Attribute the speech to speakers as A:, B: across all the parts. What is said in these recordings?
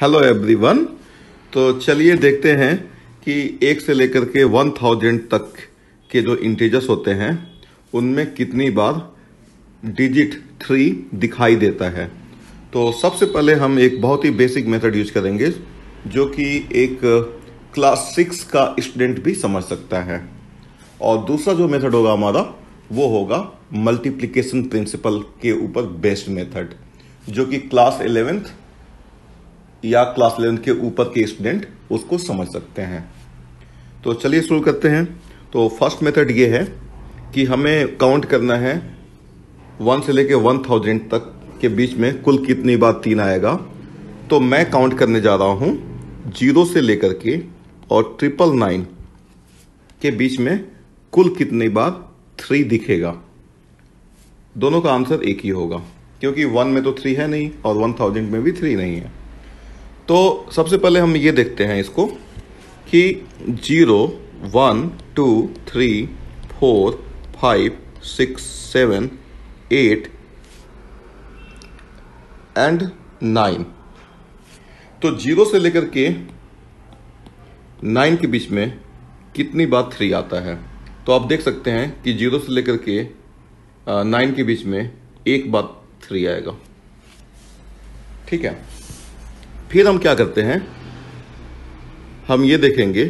A: Hello everyone. तो चलिए देखते हैं कि 1 से लेकर के 1000 तक के जो इंटीजर्स होते हैं उनमें कितनी बार डिजिट 3 दिखाई देता है। तो सबसे पहले हम एक बहुत ही बेसिक मेथड यूज करेंगे जो कि एक क्लास 6 का स्टूडेंट भी समझ सकता है। और दूसरा जो मेथड होगा हमारा वो होगा मल्टीप्लिकेशन प्रिंसिपल के ऊपर बेस्ड मेथड, जो कि क्लास 11th या क्लास 11 के ऊपर के स्टूडेंट उसको समझ सकते हैं। तो चलिए शुरू करते हैं। तो फर्स्ट मेथड ये है कि हमें काउंट करना है 1 से लेके 1000 तक के बीच में कुल कितनी बार 3 आएगा। तो मैं काउंट करने जा रहा हूं 0 से लेकर के और 999 के बीच में कुल कितनी बार 3 दिखेगा। दोनों का आंसर एक ही होगा क्योंकि 1 में तो 3 है नहीं और 1000 में भी 3 नहीं है। तो सबसे पहले हम ये देखते हैं इसको कि 0, 1, 2, 3, 4, 5, 6, 7, 8 एंड 9। तो 0 से लेकर के 9 के बीच में कितनी बार 3 आता है। तो आप देख सकते हैं कि 0 से लेकर के 9 के बीच में एक बार 3 आएगा। ठीक है, फिर हम क्या करते हैं, हम ये देखेंगे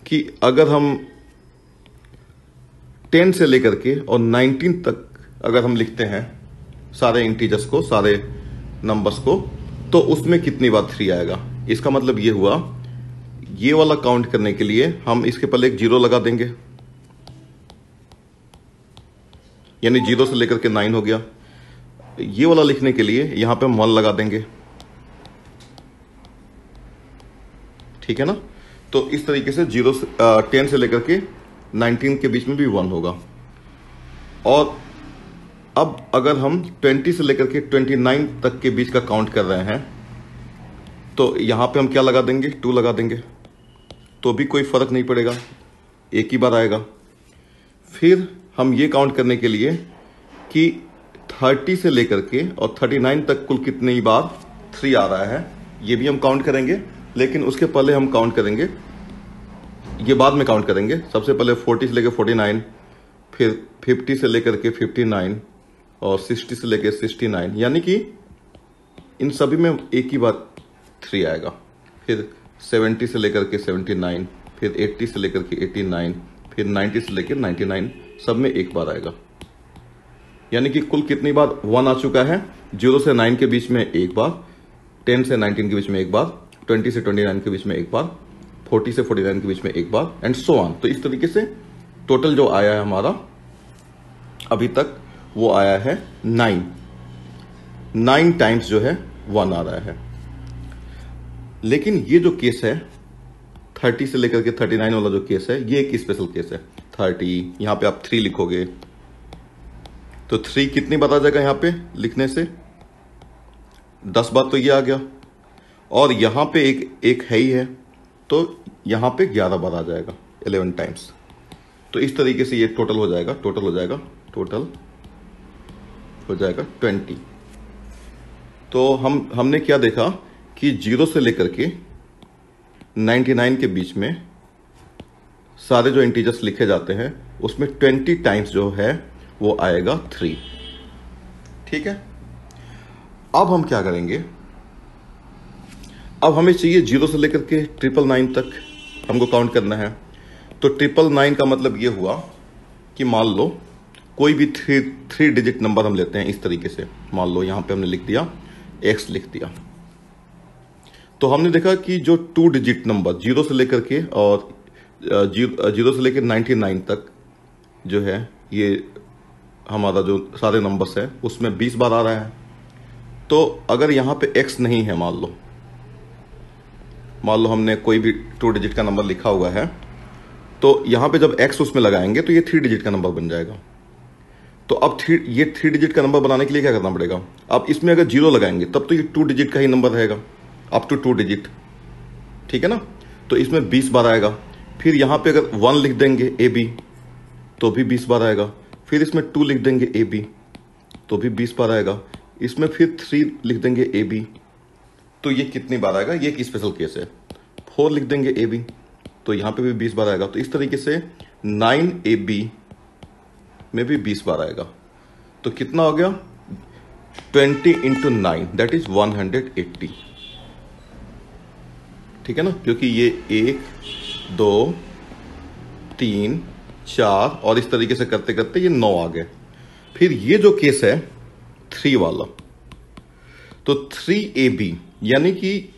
A: कि अगर हम 10 से लेकर के और 19 तक अगर हम लिखते हैं सारे इंटीजर्स को, सारे नंबर्स को, तो उसमें कितनी बार 3 आएगा। इसका मतलब ये हुआ, ये वाला काउंट करने के लिए हम इसके पहले एक 0 लगा देंगे, यानी 0 से लेकर के 9 हो गया। ये वाला लिखने के लिए यहां पे हम 1 लगा देंगे। ठीक है ना। तो इस तरीके से 10 से लेकर के 19 के बीच में भी 1 होगा। और अब अगर हम 20 से लेकर के 29 तक के बीच का काउंट कर रहे हैं तो यहां पे हम क्या लगा देंगे, 2 लगा देंगे, तो भी कोई फर्क नहीं पड़ेगा, एक ही बार आएगा। फिर हम ये काउंट करने के लिए कि 30 से लेकर के और 39 तक कुल कितनी बार 3 आ रहा है, ये भी हम काउंट करेंगे। लेकिन उसके पहले हम काउंट करेंगे, ये बाद में काउंट करेंगे। सबसे पहले 40 से लेकर 49, फिर 50 से लेकर के 59 और 60 से लेकर 69, यानी कि इन सभी में एक ही बार 3 आएगा। फिर 70 से लेकर के 79, फिर 80 से लेकर के 89, फिर 90 से लेकर 99, सब में एक बार आएगा। यानी कि कुल कितनी बार 1 आ चुका है। 0 से 9 के बीच में एक बार, 10 से 19 के बीच में एक बार, 20 से 29 के बीच में एक बार, 40 से 49 के बीच में एक बार, एंड सो ऑन। तो इस तरीके से टोटल जो आया है हमारा अभी तक वो आया है 9 टाइम्स जो है 1 आ रहा है। लेकिन ये जो केस है 30 से लेकर के 39 वाला जो केस है, ये एक स्पेशल केस है। 30, यहां पे आप 3 लिखोगे तो 3 कितनी बार आ जाएगा, यहां पे लिखने से 10 बार तो ये आ गया। और यहां पे एक है ही है, तो यहां पे 11 बार आ जाएगा, 11 टाइम्स। तो इस तरीके से ये टोटल हो जाएगा 20। तो हमने क्या देखा कि 0 से लेकर के 99 के बीच में सारे जो इंटीजर्स लिखे जाते हैं उसमें 20 टाइम्स जो है वो आएगा 3। ठीक है, अब हम क्या करेंगे, अब हमें चाहिए 0 से लेकर के 999 तक हमको काउंट करना है। तो 999 का मतलब ये हुआ कि मान लो कोई भी 3 डिजिट नंबर हम लेते हैं इस तरीके से। मान लो यहां पे हमने लिख दिया x लिख दिया। तो हमने देखा कि जो 2 डिजिट नंबर 0 से लेकर के और 0 से लेकर 99 तक जो है, ये हमारा जो सारे नंबर्स है उसमें 20 बार आ रहा है। तो अगर यहां पे x नहीं है, मान लो हमने कोई भी 2 डिजिट का नंबर लिखा हुआ है, तो यहां पे जब x उसमें लगाएंगे तो ये 3 डिजिट का नंबर बन जाएगा। तो अब ये 3 डिजिट का नंबर बनाने के लिए क्या करना पड़ेगा, अब इसमें अगर 0 लगाएंगे तब तो ये 2 डिजिट का ही नंबर रहेगा, अप टू 2 डिजिट। ठीक है ना। तो इसमें 20 बार आएगा। फिर यहां पे अगर 1 लिख देंगे AB तो भी 20 बार आएगा। फिर इसमें 2 लिख देंगे AB तो भी 20 बार आएगा। इसमें फिर 3 लिख देंगे AB तो ये कितनी बार आएगा, ये एक स्पेशल केस है। 4 लिख देंगे AB, तो यहां पे भी 20 बार आएगा। तो इस तरीके से 9AB में भी 20 बार आएगा। तो कितना हो गया, 20 × 9 दैट इज 180। ठीक है ना, क्योंकि ये 1 2 3 4 और इस तरीके से करते करते ये 9 आ गए। फिर ये जो केस है 3 वाला, तो 3AB यानी कि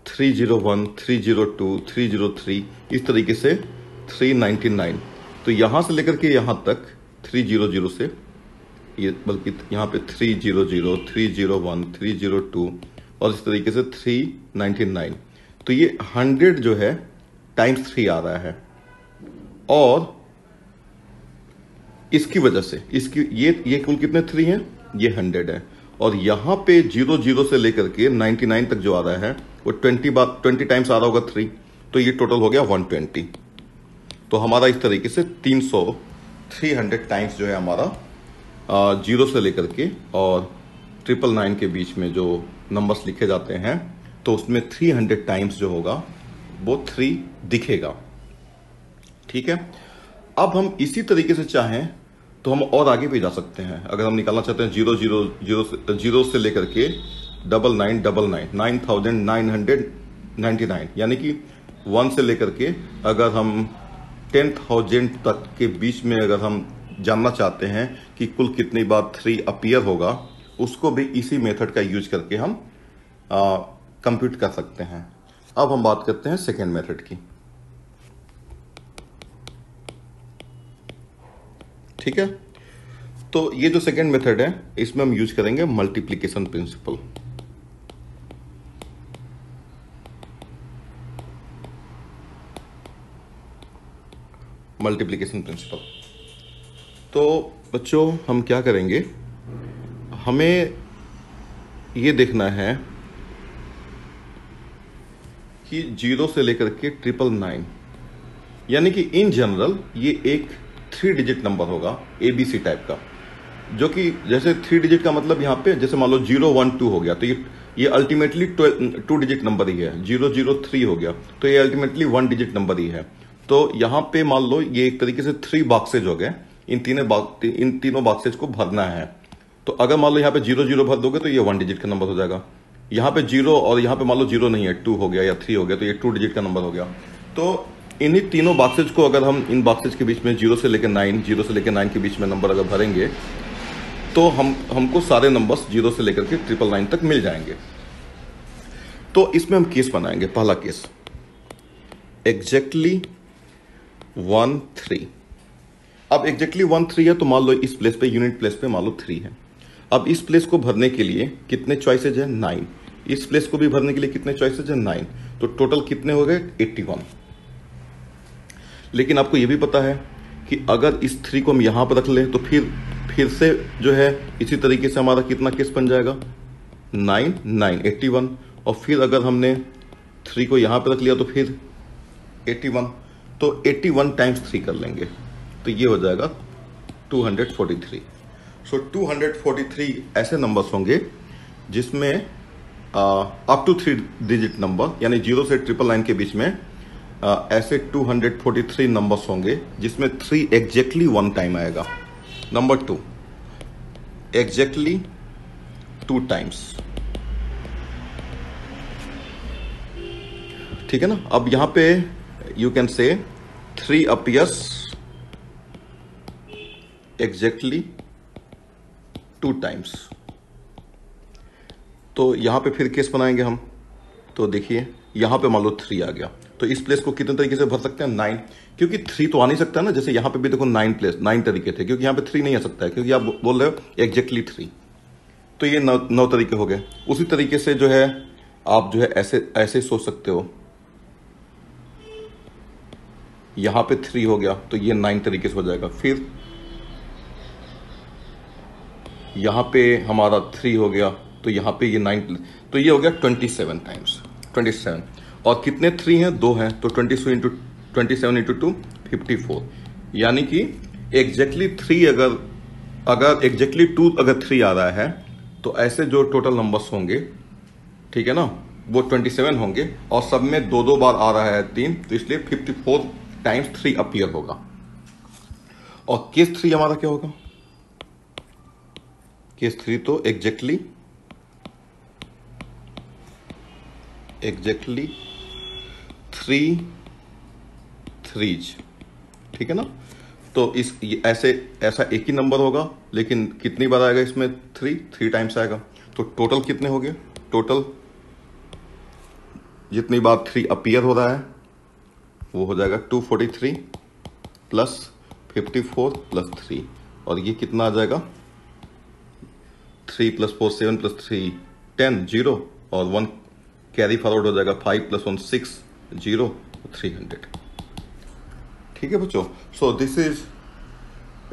A: 301 302 303 इस तरीके से 399। तो यहां से लेकर के यहां तक 300 से ये, बल्कि यहां पे 300 301 302 और इस तरीके से 399। तो ये 100 जो है टाइम्स 3 आ रहा है। और इसकी वजह से इसकी ये कुल कितने 3 हैं, ये 100 है। और यहां पे 00 से लेकर के 99 तक जो आ रहा है वो 20 टाइम्स आ रहा होगा 3, तो ये टोटल हो गया 120। तो हमारा इस तरीके से 300 टाइम्स जो है हमारा 0 से लेकर के और 999 के बीच में जो नंबर्स लिखे जाते हैं, तो उसमें 300 टाइम्स जो होगा वो 3 दिखेगा। ठीक है, अब हम इसी तरीके से चाहें तो हम और आगे भी जा सकते हैं। अगर हम निकालना चाहते हैं 0 से लेकर के 9999 9999, यानी कि 1 से लेकर के अगर हम 10,000 तक के बीच में अगर हम जानना चाहते हैं कि कुल कितनी बार 3 अपीयर होगा, उसको भी इसी मेथड का यूज करके हम कंप्यूट कर सकते हैं। अब हम बात करते हैं सेकेंड मेथड की। ठीक है, तो ये जो सेकेंड मेथड है इसमें हम यूज करेंगे मल्टीप्लिकेशन प्रिंसिपल। मल्टीप्लिकेशन प्रिंसिपल, तो बच्चों हम क्या करेंगे, हमें ये देखना है कि 0 से लेकर के 999, यानी कि इन जनरल ये एक 3 डिजिट नंबर होगा ABC टाइप का, जो कि जैसे 3 डिजिट का मतलब यहाँ पे जैसे मान लो 012 हो गया, तो ये अल्टीमेटली 2 डिजिट नंबर ही है। 003 हो गया तो ये अल्टीमेटली 1 डिजिट नंबर ही है। तो यहाँ पे मान लो ये एक तरीके से 3 बॉक्सेज हो गए, इन तीनों बॉक्सेज को भरना है। तो अगर मान लो यहाँ पे 00 भर दोगे तो ये 1 डिजिट का नंबर हो जाएगा। यहाँ पे 0 और यहाँ पे मान लो 0 नहीं है, 2 हो गया या 3 हो गया, तो ये 2 डिजिट का नंबर हो गया। तो इन्हीं तीनों बॉक्सेज को अगर हम इन बॉक्सेज के बीच में 0 से लेकर 9 के बीच में नंबर अगर भरेंगे तो हमको सारे नंबर्स 0 से लेकर के 999 तक मिल जाएंगे। तो इसमें हम केस बनाएंगे। पहला केस एग्जैक्टली 13। अब एग्जैक्टली 13 है तो मान लो इस प्लेस पे, यूनिट प्लेस पे मान लो 3 है। अब इस प्लेस को भरने के लिए कितने चॉइसेज है, 9। इस प्लेस को भी भरने के लिए कितने चॉइसेज है, 9। तो टोटल कितने हो गए, 81। लेकिन आपको यह भी पता है कि अगर इस 3 को हम यहां पर रख लें तो फिर से जो है इसी तरीके से हमारा कितना केस बन जाएगा, 9 9 81। और फिर अगर हमने 3 को यहां पर रख लिया तो फिर 81, तो 81 टाइम्स 3 कर लेंगे तो ये हो जाएगा 243। सो 243 ऐसे नंबर्स होंगे जिसमें अप टू 3 डिजिट नंबर यानी 0 से 999 के बीच में ऐसे 243 नंबर्स होंगे जिसमें 3 एग्जैक्टली 1 टाइम आएगा। Number 2 exactly 2 times. ठीक है ना। अब यहां पे you can say 3 appears exactly 2 times. तो यहां पे फिर केस बनाएंगे हम। तो देखिए यहां पे मान लो 3 आ गया तो इस प्लेस को कितने तरीके से भर सकते हैं, 9, क्योंकि 3 तो आ नहीं सकता ना। जैसे यहां पे भी देखो 9 तरीके थे, क्योंकि यहां पे 3 नहीं आ सकता है, क्योंकि आप बोल रहे हो एग्जैक्टली 3। तो ये 9 तरीके हो गए। उसी तरीके से जो है आप जो है ऐसे सोच सकते हो, यहां पे 3 हो गया तो ये 9 तरीके से हो जाएगा। फिर यहां पे हमारा 3 हो गया तो यहां पे ये 9, तो ये हो गया 27 टाइम्स। 27 और कितने 3 हैं, 2 हैं, तो 27 इंटू 2 54। यानी कि एग्जैक्टली 3 अगर एग्जैक्टली 2 अगर 3 आ रहा है तो ऐसे जो टोटल नंबर्स होंगे, ठीक है ना, वो 27 होंगे और सब में दो दो बार आ रहा है 3, तो इसलिए 54 टाइम्स 3 अपीयर होगा। और केस 3 हमारा क्या होगा? केस 3 तो एग्जैक्टली 3 3s, ठीक है ना। तो ऐसा एक ही नंबर होगा, लेकिन कितनी बार आएगा इसमें? 3 टाइम्स आएगा। तो टोटल कितने हो गए? टोटल जितनी बार 3 अपीयर हो रहा है वो हो जाएगा 243 प्लस 54 प्लस 3, और ये कितना आ जाएगा? 3 + 4 7 + 3 10 0, और 1 कैरी फॉरवर्ड हो जाएगा 5 + 1 6 0 300। ठीक है बच्चों, so this is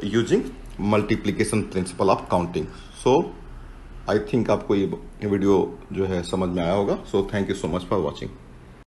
A: using multiplication principle of counting. So I think आपको ये वीडियो जो है समझ में आया होगा। So thank you so much for watching.